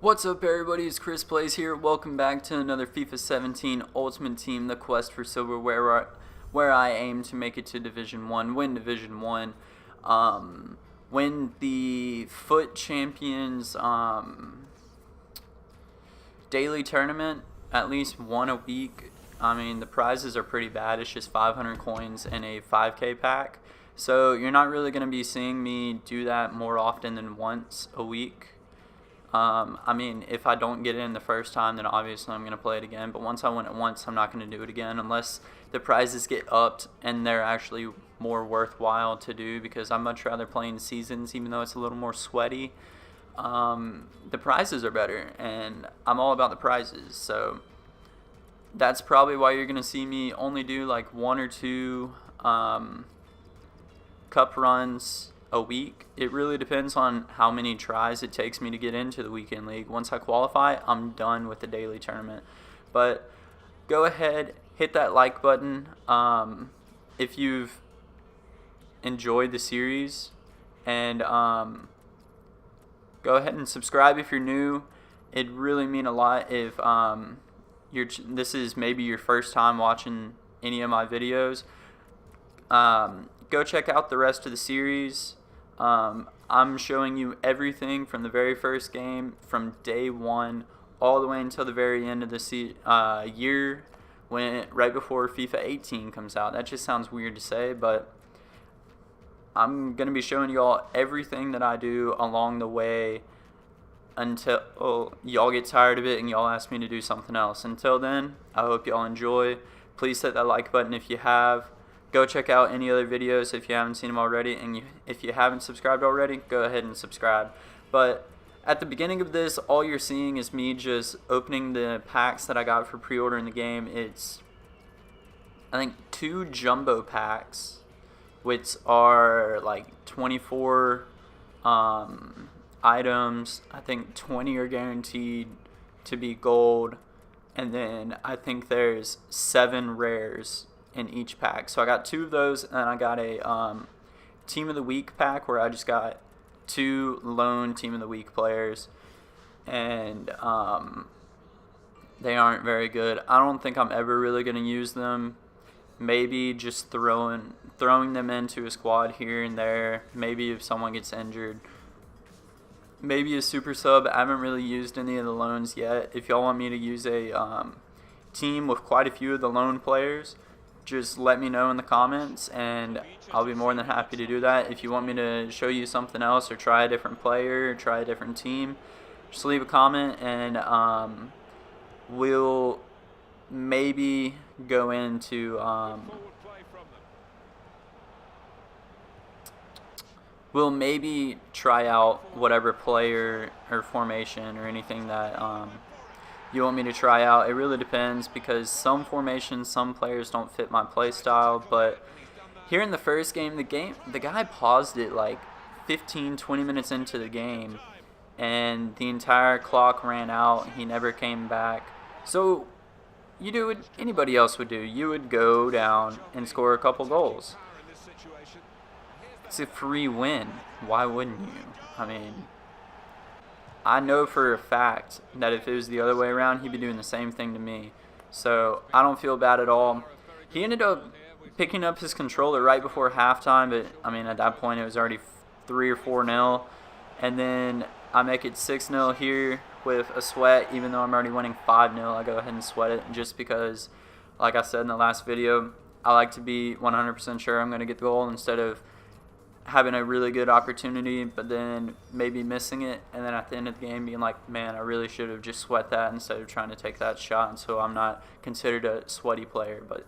What's up, everybody? It's Chris Plays here. Welcome back to another FIFA 17 Ultimate Team, the quest for Silverware, where I aim to make it to Division 1, win Division 1, win the Foot Champions daily tournament, at least one a week. I mean, the prizes are pretty bad. It's just 500 coins and a 5K pack. So you're not really going to be seeing me do that more often than once a week. I mean, if I don't get it in the first time, then obviously I'm going to play it again. But once I win it once, I'm not going to do it again unless the prizes get upped and they're actually more worthwhile to do, because I'd much rather play in seasons, even though it's a little more sweaty. The prizes are better, and I'm all about the prizes. So that's probably why you're going to see me only do like one or two cup runs a week. It really depends on how many tries it takes me to get into the weekend league. Once I qualify, I'm done with the daily tournament. But go ahead, hit that like button if you've enjoyed the series, and go ahead and subscribe if you're new. It'd really mean a lot if this is maybe your first time watching any of my videos. Go check out the rest of the series. I'm showing you everything from the very first game, from day one, all the way until the very end of the year, right before FIFA 18 comes out. That just sounds weird to say, but I'm going to be showing you all everything that I do along the way until y'all get tired of it and y'all ask me to do something else. Until then, I hope y'all enjoy. Please hit that like button if you have. Go check out any other videos if you haven't seen them already, and if you haven't subscribed already, go ahead and subscribe. But at the beginning of this, all you're seeing is me just opening the packs that I got for pre-order in the game. It's, I think, 2 jumbo packs, which are like 24 items. I think 20 are guaranteed to be gold, and then I think there's 7 rares in each pack. So I got 2 of those, and I got a Team of the Week pack where I just got 2 lone Team of the Week players, and they aren't very good. I don't think I'm ever really going to use them. Maybe just throwing them into a squad here and there. Maybe if someone gets injured. Maybe a super sub. I haven't really used any of the loans yet. If y'all want me to use a team with quite a few of the lone players, just let me know in the comments, and I'll be more than happy to do that. If you want me to show you something else or try a different player or try a different team, just leave a comment, and we'll maybe go into we'll maybe try out whatever player or formation or anything that you want me to try out. It really depends, because some formations, some players don't fit my play style. But here in the first game, the guy paused it like 15-20 minutes into the game, and the entire clock ran out. He never came back. So you do what anybody else would do. You would go down and score a couple goals. It's a free win. Why wouldn't you? I mean, I know for a fact that if it was the other way around, he'd be doing the same thing to me. So I don't feel bad at all. He ended up picking up his controller right before halftime, but I mean, at that point it was already 3 or 4-0. And then I make it 6-0 here with a sweat. Even though I'm already winning 5-0, I go ahead and sweat it, just because, like I said in the last video, I like to be 100% sure I'm going to get the goal instead of having a really good opportunity but then maybe missing it, and then at the end of the game being like, man, I really should have just sweat that instead of trying to take that shot, and so I'm not considered a sweaty player. But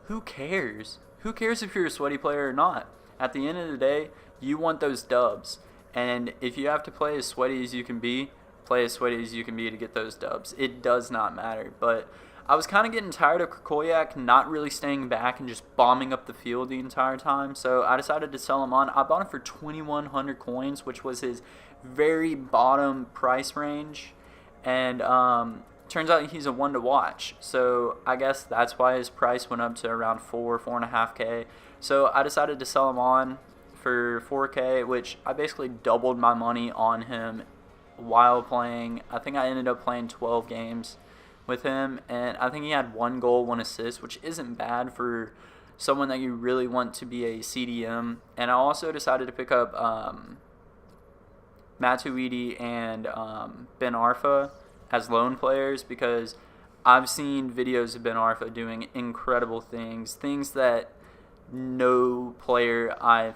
who cares? Who cares if you're a sweaty player or not? At the end of the day, you want those dubs, and if you have to play as sweaty as you can be, play as sweaty as you can be to get those dubs. It does not matter. But I was kind of getting tired of Krakowiak not really staying back and just bombing up the field the entire time, so I decided to sell him on. I bought him for 2,100 coins, which was his very bottom price range, and turns out he's a one to watch, so I guess that's why his price went up to around 4.5K. So I decided to sell him on for 4K, which I basically doubled my money on him while playing. I think I ended up playing 12 games with him, and I think he had 1 goal, 1 assist, which isn't bad for someone that you really want to be a CDM. And I also decided to pick up Matuidi and Ben Arfa as loan players because I've seen videos of Ben Arfa doing incredible things that no player I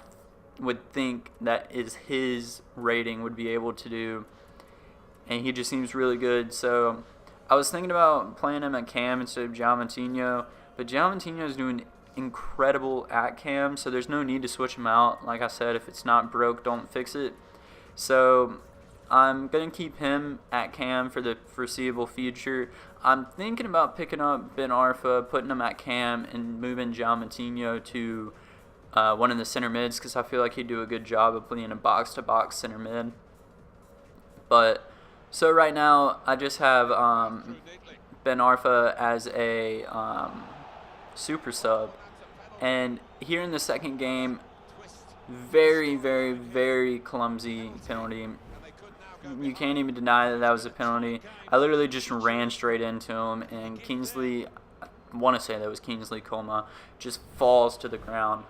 would think that is his rating would be able to do, and he just seems really good. So I was thinking about playing him at cam instead of Giamantino, but Giamantino is doing incredible at cam, so there's no need to switch him out. Like I said, if it's not broke, don't fix it. So I'm going to keep him at cam for the foreseeable future. I'm thinking about picking up Ben Arfa, putting him at cam, and moving Giamantino to one of the center mids because I feel like he'd do a good job of playing a box-to-box center mid. But so right now I just have Ben Arfa as a super sub, and here in the second game, very, very, very clumsy penalty. You can't even deny that was a penalty. I literally just ran straight into him, and Kingsley, I want to say that was Kingsley Coleman, just falls to the ground,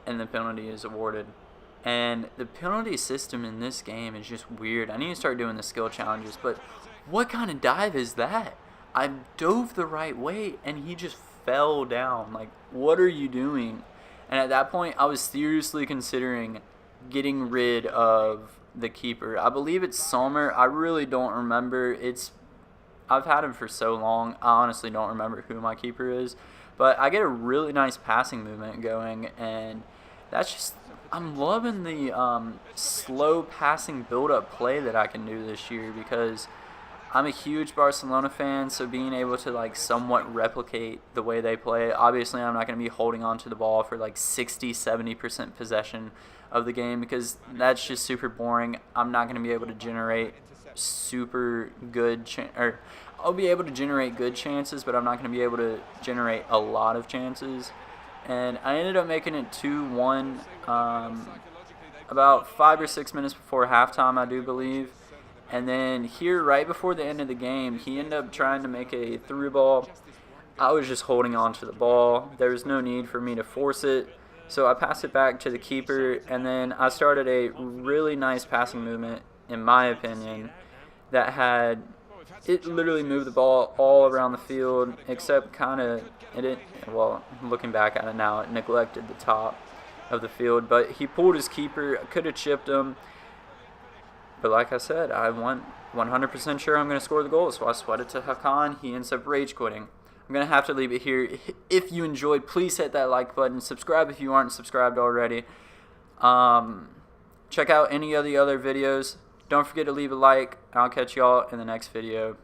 and the penalty is awarded. And the penalty system in this game is just weird. I need to start doing the skill challenges, but what kind of dive is that? I dove the right way, and he just fell down. Like, what are you doing? And at that point, I was seriously considering getting rid of the keeper. I believe it's Sommer. I really don't remember. I've had him for so long. I honestly don't remember who my keeper is. But I get a really nice passing movement going, and that's just, I'm loving the slow passing build-up play that I can do this year because I'm a huge Barcelona fan, so being able to like somewhat replicate the way they play. Obviously, I'm not going to be holding on to the ball for like 60-70% possession of the game because that's just super boring. I'm not going to be able to generate super good I'll be able to generate good chances, but I'm not going to be able to generate a lot of chances. And I ended up making it 2-1 about 5 or 6 minutes before halftime, I do believe. And then here, right before the end of the game, he ended up trying to make a through ball. I was just holding on to the ball. There was no need for me to force it. So I passed it back to the keeper, and then I started a really nice passing movement, in my opinion, that had, it literally moved the ball all around the field, except well, looking back at it now, it neglected the top of the field. But he pulled his keeper, could have chipped him. But like I said, I want 100% sure I'm going to score the goal, so I sweated to Hakan. He ends up rage quitting. I'm going to have to leave it here. If you enjoyed, please hit that like button. Subscribe if you aren't subscribed already. Check out any of the other videos. Don't forget to leave a like. I'll catch y'all in the next video.